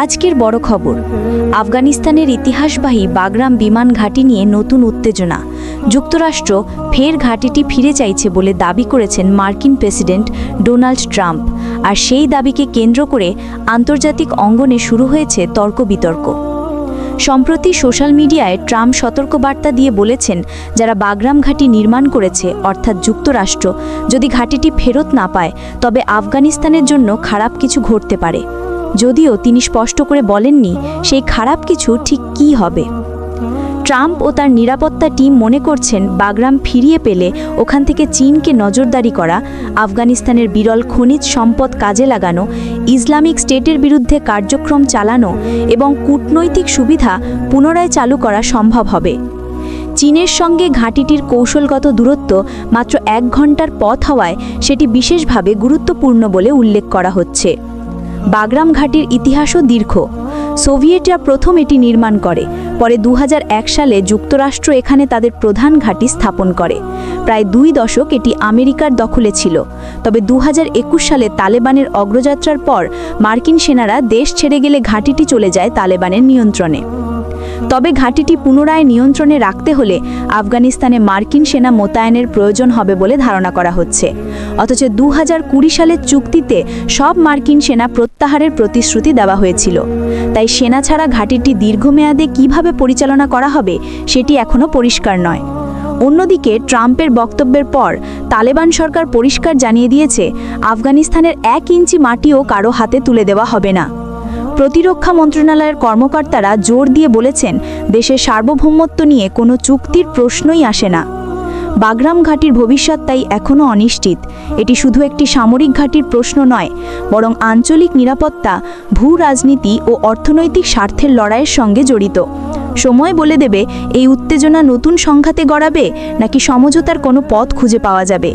আজকের বড় খবর, আফগানিস্তানের ইতিহাসবাহী বাগরাম বিমান ঘাঁটি নিয়ে নতুন উত্তেজনা। যুক্তরাষ্ট্র ফের ঘাঁটিটি ফিরে চাইছে বলে দাবি করেছেন মার্কিন প্রেসিডেন্ট ডোনাল্ড ট্রাম্প। আর সেই দাবিকে কেন্দ্র করে আন্তর্জাতিক অঙ্গনে শুরু হয়েছে তর্ক বিতর্ক। সম্প্রতি সোশ্যাল মিডিয়ায় ট্রাম্প সতর্কবার্তা দিয়ে বলেছেন, যারা বাগরাম ঘাঁটি নির্মাণ করেছে অর্থাৎ যুক্তরাষ্ট্র যদি ঘাঁটিটি ফেরত না পায় তবে আফগানিস্তানের জন্য খারাপ কিছু ঘটতে পারে। যদিও তিনি স্পষ্ট করে বলেননি সেই খারাপ কিছু ঠিক কী হবে। ট্রাম্প ও তার নিরাপত্তা টিম মনে করছেন বাগরাম ফিরিয়ে পেলে ওখান থেকে চীনকে নজরদারি করা, আফগানিস্তানের বিরল খনিজ সম্পদ কাজে লাগানো, ইসলামিক স্টেটের বিরুদ্ধে কার্যক্রম চালানো এবং কূটনৈতিক সুবিধা পুনরায় চালু করা সম্ভব হবে। চীনের সঙ্গে ঘাঁটিটির কৌশলগত দূরত্ব মাত্র 1 ঘন্টার পথ হওয়ায় সেটি বিশেষভাবে গুরুত্বপূর্ণ বলে উল্লেখ করা হচ্ছে। বাগরাম ঘাঁটির ইতিহাসও দীর্ঘ। সোভিয়েতরা প্রথম এটি নির্মাণ করে, পরে 2001 সালে যুক্তরাষ্ট্র এখানে তাদের প্রধান ঘাঁটি স্থাপন করে। প্রায় 2 দশক এটি আমেরিকার দখলে ছিল। তবে 2021 সালে তালেবানের অগ্রযাত্রার পর মার্কিন সেনারা দেশ ছেড়ে গেলে ঘাঁটিটি চলে যায় তালেবানের নিয়ন্ত্রণে। তবে ঘাঁটিটি পুনরায় নিয়ন্ত্রণে রাখতে হলে আফগানিস্তানে মার্কিন সেনা মোতায়েনের প্রয়োজন হবে বলে ধারণা করা হচ্ছে। অথচ 2020 সালের চুক্তিতে সব মার্কিন সেনা প্রত্যাহারের প্রতিশ্রুতি দেওয়া হয়েছিল। তাই সেনা ছাড়া ঘাঁটিটি দীর্ঘমেয়াদে কিভাবে পরিচালনা করা হবে সেটি এখনও পরিষ্কার নয়। অন্যদিকে ট্রাম্পের বক্তব্যের পর তালেবান সরকার পরিষ্কার জানিয়ে দিয়েছে, আফগানিস্তানের 1 ইঞ্চি মাটিও কারো হাতে তুলে দেওয়া হবে না। প্রতিরক্ষা মন্ত্রণালয়ের কর্মকর্তারা জোর দিয়ে বলেছেন, দেশের সার্বভৌমত্ব নিয়ে কোনো চুক্তির প্রশ্নই আসে না। বাগরাম ঘাঁটির ভবিষ্যৎ তাই এখনও অনিশ্চিত। এটি শুধু একটি সামরিক ঘাঁটির প্রশ্ন নয়, বরং আঞ্চলিক নিরাপত্তা, ভূ রাজনীতি ও অর্থনৈতিক স্বার্থের লড়াইয়ের সঙ্গে জড়িত। সময় বলে দেবে এই উত্তেজনা নতুন সংঘাতে গড়াবে নাকি সমঝোতার কোনো পথ খুঁজে পাওয়া যাবে।